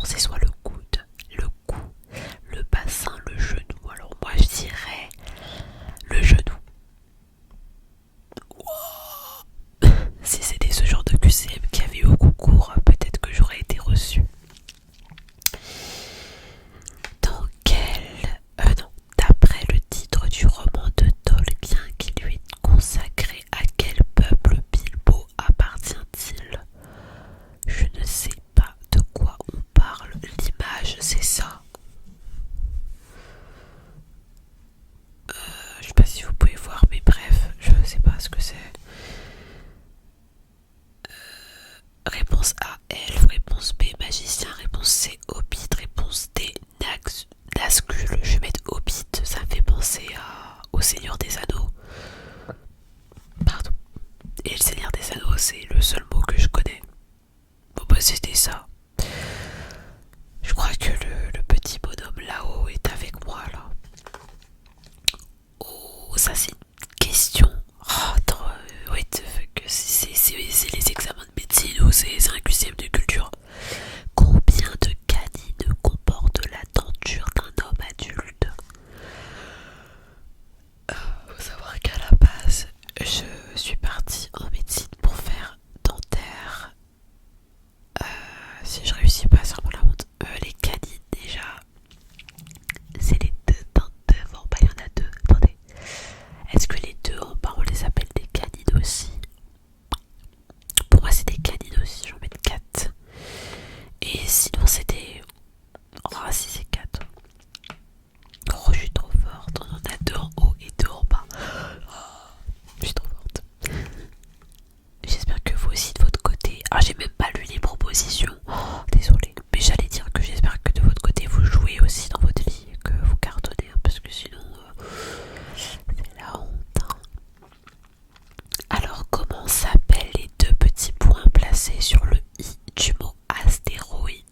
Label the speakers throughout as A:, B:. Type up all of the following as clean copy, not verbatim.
A: Alors c'est soit le coude, le cou, le bassin, le genou. Alors moi je dirais le genou. Si c'était ce genre de QCM qu'il y avait eu au concours, peut-être que j'aurais été reçue. Dans quel... non, d'après le titre du roman de Tolkien qui lui est consacré, à quel peuple Bilbo appartient-il? Je ne sais pas de quoi on parle. L'image, c'est ça. Je sais pas si vous pouvez voir, mais bref, je ne sais pas ce que c'est. Réponse A, elfe. Réponse B, magicien. Réponse C, hobbit. Réponse D, Nazgûl. Je vais mettre hobbit, ça me fait penser au Seigneur des Anneaux. Pardon. Et le Seigneur des Anneaux, c'est le seul mot que je connais. Bon bah c'était ça. Je crois que le petit bonhomme là-haut est avec moi là. Oh, ça c'est une question. Oh, attends, what the fuck, c'est les examens de médecine ou c'est un QCM de culture? Combien de canines comporte la denture d'un homme adulte? Faut savoir qu'à la base, je suis partie en médecine pour faire dentaire. Si je réussis pas, c'est vraiment la honte. Les canines, déjà, c'est les deux dents devant. Bah, il y en a deux. Attendez. Est-ce que les deux en bas, on les appelle des canines aussi? Pour moi, c'est des canines aussi. J'en mets 4. Et sinon, c'est des. Oh, si, c'est 4. Oh, je suis trop forte. On en a deux en haut et deux en bas. Oh, je suis trop forte. J'espère que vous aussi de votre côté. Ah, j'ai même pas lu les propositions. Oh, désolée. Mais j'allais dire que j'espère que de votre côté vous jouez aussi dans votre vie et que vous cartonnez, hein, parce que sinon c'est la honte. Hein. Alors, comment s'appellent les deux petits points placés sur le i du mot astéroïde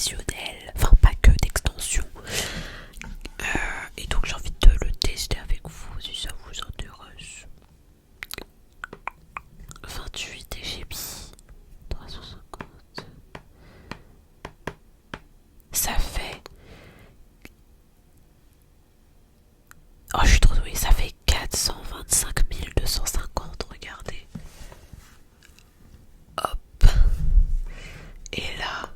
A: professionnel, enfin pas que d'extension. Et donc j'ai envie de le tester avec vous si ça vous intéresse. 28 dB, 350. Ça fait... Oh, je suis trop douée, ça fait 425 250, regardez. Hop. Et là...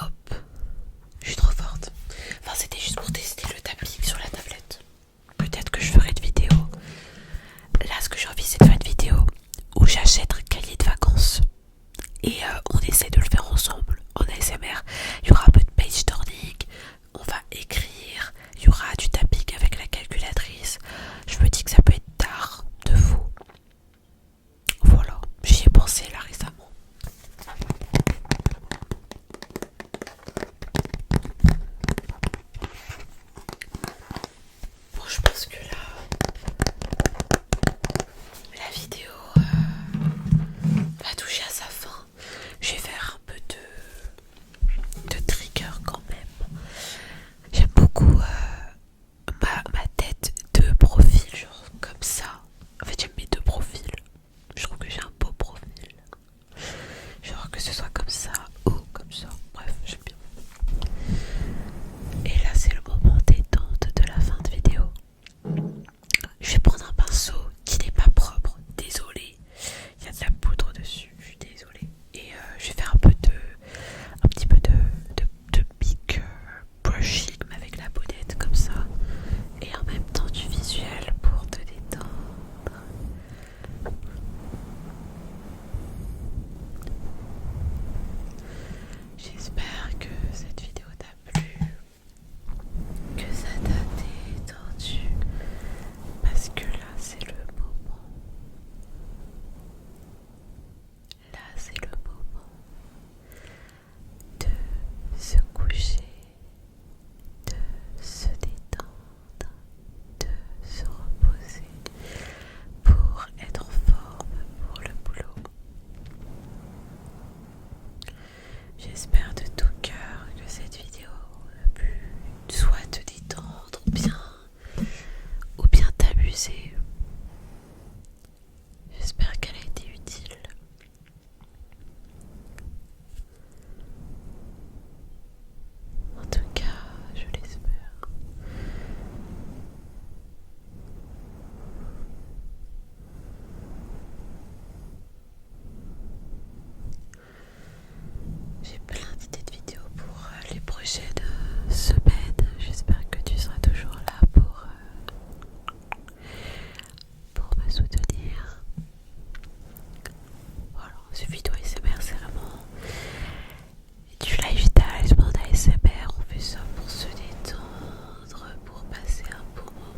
A: Hop. Je suis trop forte. Enfin, c'était juste pour tester le tapping sur la tablette. Peut-être que je ferai une vidéo. Là, ce que j'ai envie, c'est de faire une vidéo où j'achète un cahier de vacances. Et on essaie de le faire ensemble en ASMR. Il y aura un peu de page turning. On va écrire. Il y aura du tapping avec la calculatrice. Je me dis que ça peut être tard de fou. Voilà, j'y ai pensé là récemment. Bon, je pense que là, la vidéo va toucher à sa fin. Je vais faire un peu de trigger quand même. J'aime beaucoup ma tête de profil, genre comme ça. En fait, j'aime mes deux profils. Je trouve que j'ai un beau profil. Genre que ce soit comme ça ou comme ça. Bref, j'aime bien. Et là, c'est le moment détente de la fin de vidéo. Je vais prendre un pinceau qui n'est pas propre. Désolée. Il y a de la poudre dessus. Je suis désolée. Et je vais faire un petit peu de big brushing avec la bonnette comme ça. Et en même temps du visuel pour te détendre. J'espère que cette vidéo t'a plu, que ça t'a détendu, parce que là c'est le moment. Là c'est le moment de se coucher, de se détendre, de se reposer pour être en forme pour le boulot. J'espère de tout cœur que cette vidéo a pu soit te détendre ou bien t'amuser. J'espère qu'elle a été utile. En tout cas, je l'espère. J'ai plein d'idées de vidéos pour les prochaines semaines. J'espère que tu seras toujours là pour me soutenir. Voilà, ce vidéo ASMR, c'est vraiment du lifestyle, mon ASMR. On fait ça pour se détendre, pour passer un bon moment.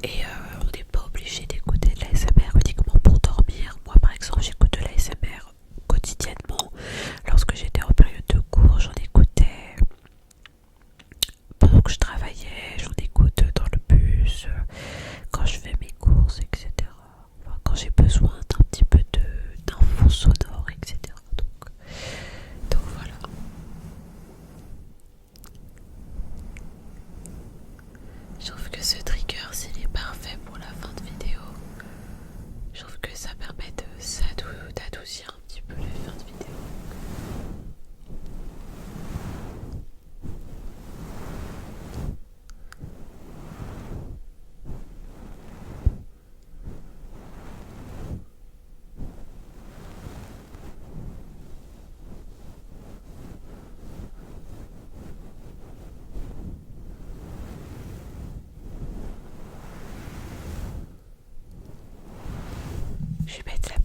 A: Et on n'est pas obligé d'écouter de l'ASMR uniquement pour dormir. Moi par exemple j'écoute de l'ASMR quotidiennement. Lorsque j'étais en période de cours, j'en écoutais pendant que je travaillais, j'en écoute dans le bus, quand je fais mes courses, etc. Enfin, quand j'ai besoin d'un petit peu d'infos sonores, etc. Donc voilà. Je trouve que ce trigger, s'il est parfait pour la fin de vidéo. Je trouve que ça permet d'adoucir un petit peu la fin de vidéo. Je vais mettre la